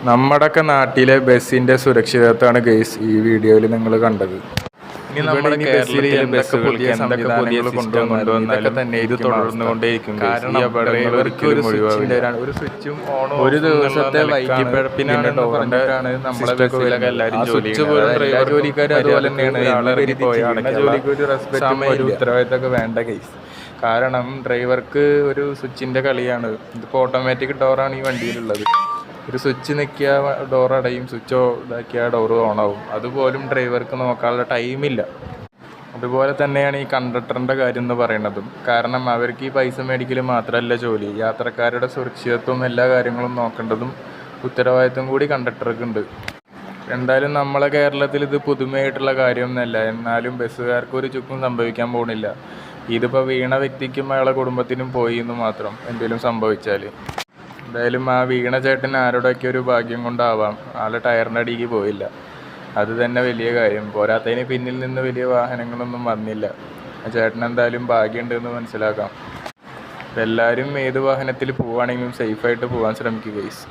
നമ്മുടെയൊക്കെ നാട്ടിലെ ബസ്സിൻ്റെ സുരക്ഷിതത്വമാണ് ഗെയ്സ് ഈ വീഡിയോയിൽ നിങ്ങൾ കണ്ടത്. ഇനി നമ്മുടെ കേരളത്തിലെ ബസ്സുകൾക്ക് എന്തൊക്കെ പുതിയ കൊണ്ടുവന്നാലും തന്നെ ഇത് തുടർന്നുകൊണ്ടേയിരിക്കും. കാരണം ഒരു സ്വിച്ചും ഓണും ഒരു ദിവസത്തെ വൈകിപ്പിഴപ്പിനാണ് പറഞ്ഞിട്ടാണ് നമ്മളെ ബസ്സിലൊക്കെ എല്ലാവരും ജോലിക്കാരും അതുപോലെ തന്നെയാണ്. ജോലിക്ക് ഒരു റെസ്പെക്റ്റും ഒരു ഉത്തരവാദിത്തമൊക്കെ വേണ്ട കേസ്. കാരണം ഡ്രൈവർക്ക് ഒരു സ്വിച്ചിൻ്റെ കളിയാണ്. ഇതിപ്പോൾ ഓട്ടോമാറ്റിക് ഡോറാണ് ഈ വണ്ടിയിലുള്ളത്. ഒരു സ്വിച്ച് നിൽക്കിയാൽ ഡോർ അടയും, സ്വിച്ച് ഇതാക്കിയാൽ ഡോറ് ഓണാവും. അതുപോലും ഡ്രൈവർക്ക് നോക്കാനുള്ള ടൈമില്ല. അതുപോലെ തന്നെയാണ് ഈ കണ്ടക്ടറിൻ്റെ കാര്യം എന്ന് പറയുന്നതും. കാരണം അവർക്ക് ഈ പൈസ മേടിക്കൽ മാത്രമല്ല ജോലി, യാത്രക്കാരുടെ സുരക്ഷിതത്വം എല്ലാ കാര്യങ്ങളും നോക്കേണ്ടതും ഉത്തരവാദിത്വം കൂടി കണ്ടക്ടർക്കുണ്ട്. എന്തായാലും നമ്മളെ കേരളത്തിൽ ഇത് പുതുമയായിട്ടുള്ള കാര്യമൊന്നുമല്ല. എന്നാലും ബസ്സുകാർക്ക് ഒരു ചുക്കും സംഭവിക്കാൻ പോകുന്നില്ല. ഇതിപ്പോൾ വീണ വ്യക്തിക്കും അയാളെ കുടുംബത്തിനും പോയി എന്ന് മാത്രം എന്തെങ്കിലും സംഭവിച്ചാൽ. എന്തായാലും ആ വീണ ചേട്ടൻ ആരോടൊക്കെ ഒരു ഭാഗ്യം കൊണ്ടാവാം ആളെ ടയറിൻ്റെ അടിക്ക് പോയില്ല. അത് തന്നെ വലിയ കാര്യം. പോരാത്തതിന് പിന്നിൽ നിന്ന് വലിയ വാഹനങ്ങളൊന്നും വന്നില്ല. ആ ചേട്ടൻ എന്തായാലും ഭാഗ്യമുണ്ടെന്ന് മനസ്സിലാക്കാം. എല്ലാവരും ഏത് വാഹനത്തിൽ പോവുകയാണെങ്കിലും സേഫായിട്ട് പോകാൻ ശ്രമിക്കുക ഗൈസ്.